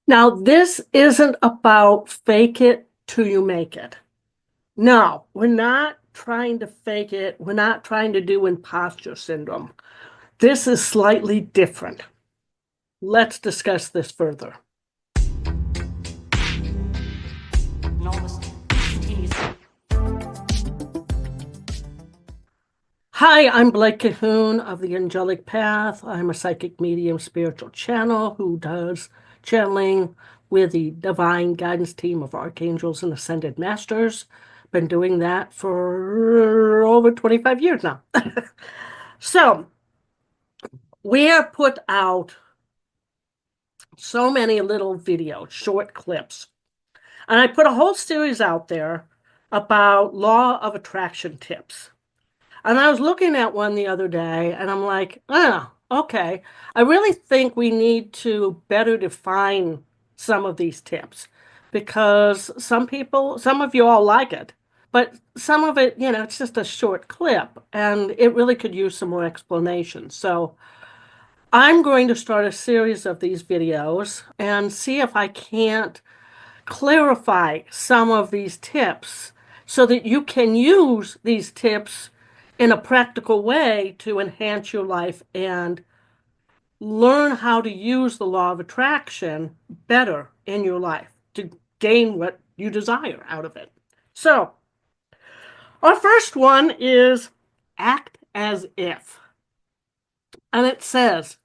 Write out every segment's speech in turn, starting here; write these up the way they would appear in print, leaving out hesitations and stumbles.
Now, this isn't about fake it till you make it. No, we're not trying to fake it. We're not trying to do imposter syndrome. This is slightly different. Let's discuss this further. Hi, I'm Blake Cahoon of the Angelic Path. I'm a psychic medium spiritual channel who does channeling with the divine guidance team of archangels and ascended masters. Been doing that for over 25 years now. So we have put out so many little videos, short clips, and I put a whole series out there about law of attraction tips. And I was looking at one the other day and I'm like, oh, okay. I really think we need to better define some of these tips because some of you all like it, but some of it, it's just a short clip and it really could use some more explanation. So I'm going to start a series of these videos and see if I can't clarify some of these tips so that you can use these tips in a practical way to enhance your life and learn how to use the law of attraction better in your life to gain what you desire out of it. So, our first one is act as if. And it says,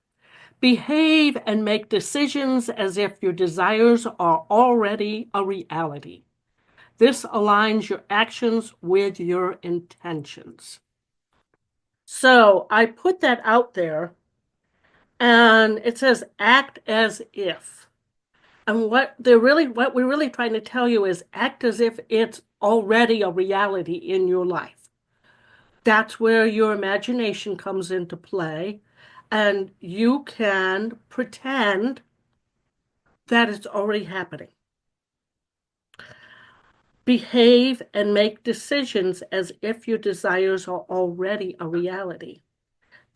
behave and make decisions as if your desires are already a reality. This aligns your actions with your intentions. So I put that out there and it says act as if. And what we're really trying to tell you is act as if it's already a reality in your life. That's where your imagination comes into play and you can pretend that it's already happening. Behave and make decisions as if your desires are already a reality.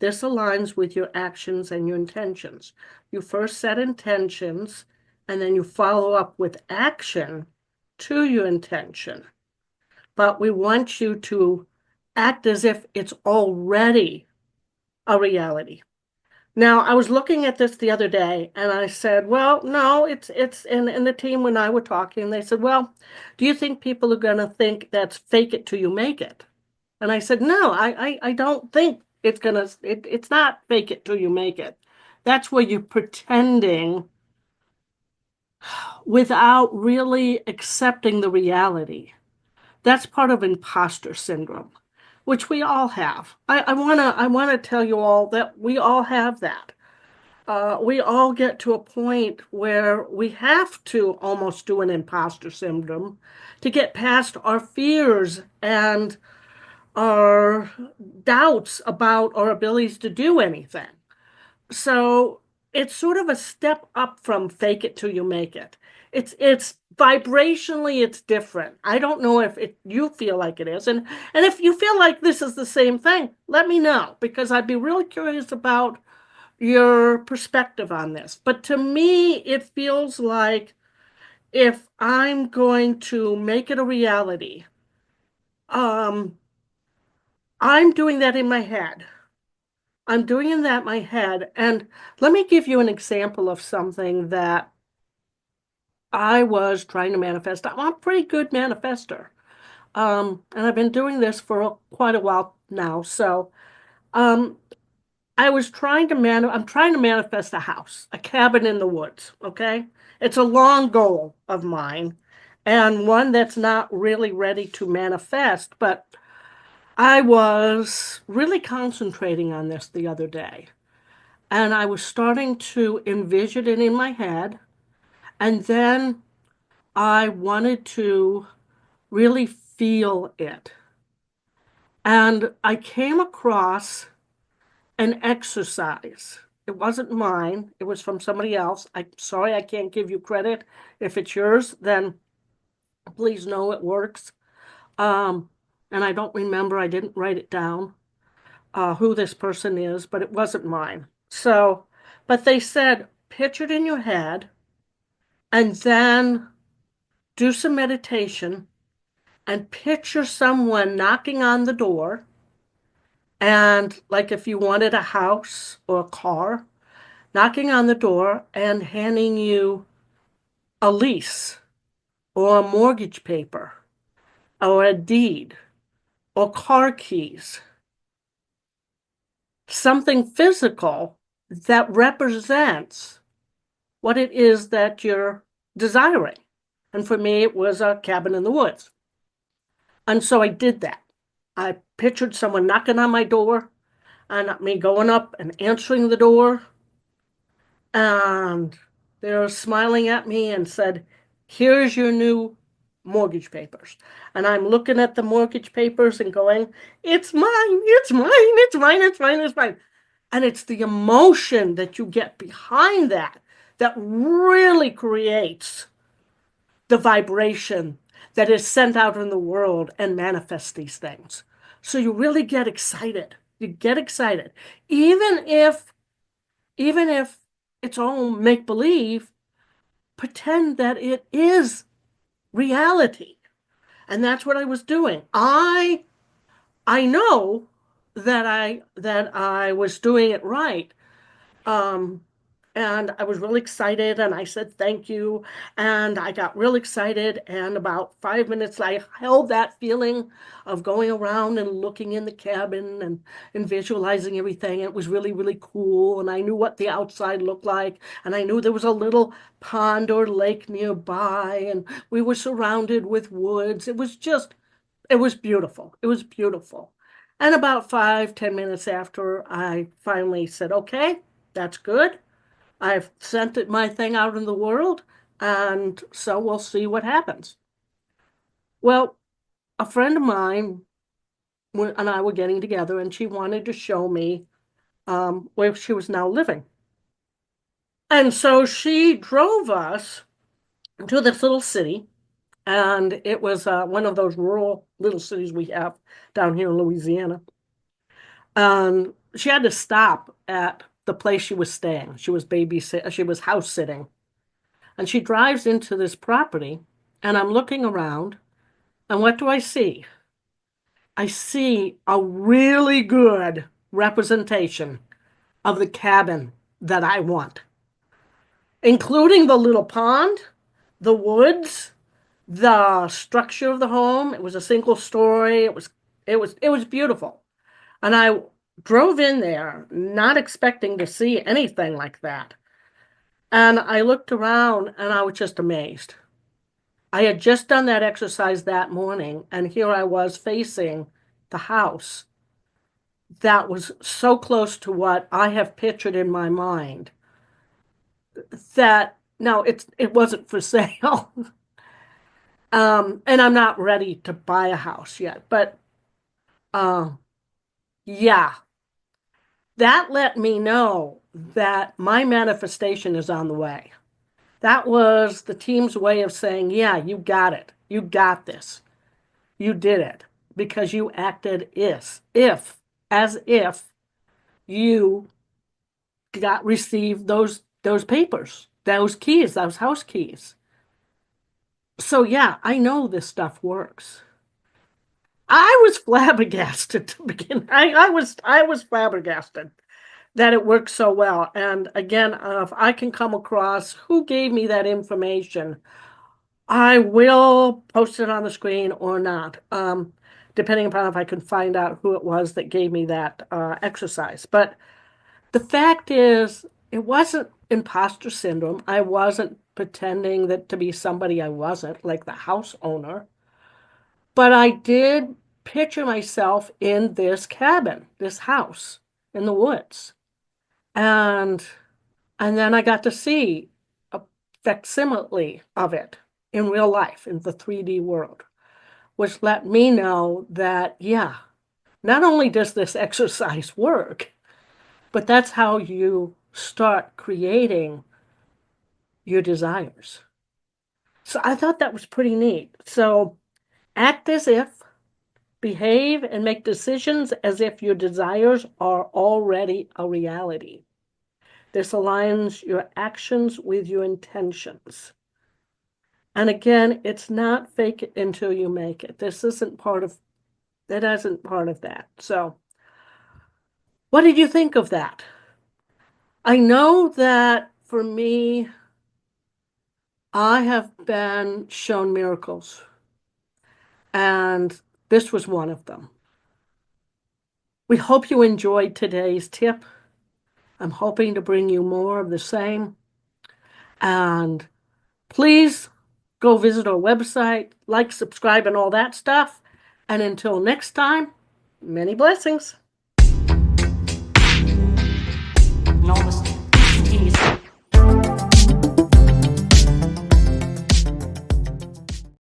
This aligns with your actions and your intentions. You first set intentions and then you follow up with action to your intention. But we want you to act as if it's already a reality. Now, I was looking at this the other day and I said, well, no, it's in the team when I were talking, they said, well, do you think people are going to think that's fake it till you make it? And I said, no, I don't think it's not fake it till you make it. That's where you're pretending without really accepting the reality. That's part of imposter syndrome, which we all have. I wanna tell you all that we all have that. We all get to a point where we have to almost do an imposter syndrome to get past our fears and our doubts about our abilities to do anything. So it's sort of a step up from fake it till you make it. It's vibrationally it's different. I don't know if you feel like it is. And if you feel like this is the same thing, let me know because I'd be really curious about your perspective on this. But to me, it feels like if I'm going to make it a reality, um, I'm doing that in my head. I'm doing that in my head. And let me give you an example of something that I was trying to manifest. I'm a pretty good manifester. And I've been doing this for quite a while now. So, um, I'm trying to manifest a house, a cabin in the woods, okay? It's a long goal of mine and one that's not really ready to manifest, but I was really concentrating on this the other day. And I was starting to envision it in my head. And then I wanted to really feel it. And I came across an exercise. It wasn't mine, it was from somebody else. I'm sorry I can't give you credit. If it's yours, then please know it works. Um, and I don't remember, I didn't write it down, who this person is, but it wasn't mine. So, but they said, picture it in your head and then do some meditation and picture someone knocking on the door. And like if you wanted a house or a car, knocking on the door and handing you a lease or a mortgage paper or a deed or car keys, something physical that represents what it is that you're desiring. And for me, it was a cabin in the woods. And so I did that. I pictured someone knocking on my door and me going up and answering the door. And they were smiling at me and said, "Here's your new mortgage papers." And I'm looking at the mortgage papers and going, "It's mine, it's mine, it's mine, it's mine, it's mine." And it's the emotion that you get behind that that really creates the vibration that is sent out in the world and manifests these things. So you really get excited. You get excited. Even if even if it's all make believe, pretend that it is reality. And that's what I was doing. I know that I was doing it right. Um, and I was really excited and I said thank you. And I got real excited. And about 5 minutes, I held that feeling of going around and looking in the cabin and visualizing everything. It was really, really cool. And I knew what the outside looked like. And I knew there was a little pond or lake nearby. And we were surrounded with woods. It was beautiful. It was beautiful. And about 5, 10 minutes after, I finally said, okay, that's good. I've sent it, my thing out in the world, and so we'll see what happens. Well, a friend of mine and I were getting together, and she wanted to show me where she was now living. And so she drove us to this little city, and it was one of those rural little cities we have down here in Louisiana. And she had to stop at the place she was staying. She was house sitting. And she drives into this property, and I'm looking around, and what do I see? I see a really good representation of the cabin that I want, including the little pond, the woods, the structure of the home. It was a single story. It was beautiful. And I drove in there not expecting to see anything like that. And I looked around and I was just amazed. I had just done that exercise that morning, and here I was facing the house that was so close to what I have pictured in my mind that no, it wasn't for sale. And I'm not ready to buy a house yet, but uh, yeah, that let me know that my manifestation is on the way. That was the team's way of saying, yeah, you got it. You got this. You did it because you acted as if you got received those papers, those keys, those house keys. So yeah, I know this stuff works. I was flabbergasted to begin. I was flabbergasted that it works so well. And again, if I can come across who gave me that information, I will post it on the screen or not, depending upon if I can find out who it was that gave me that exercise. But the fact is, it wasn't imposter syndrome. I wasn't pretending that to be somebody I wasn't, like the house owner. But I did picture myself in this cabin, this house in the woods. And and then I got to see a facsimile of it in real life in the 3D world, which let me know that, yeah, not only does this exercise work, but that's how you start creating your desires. So I thought that was pretty neat. So act as if, behave, and make decisions as if your desires are already a reality. This aligns your actions with your intentions. And again, it's not fake it until you make it. This isn't part of that, isn't part of that. So, what did you think of that? I know that for me, I have been shown miracles, and this was one of them. We hope you enjoyed today's tip. I'm hoping to bring you more of the same. And please go visit our website, like, subscribe, and all that stuff. And until next time, many blessings. Namaste.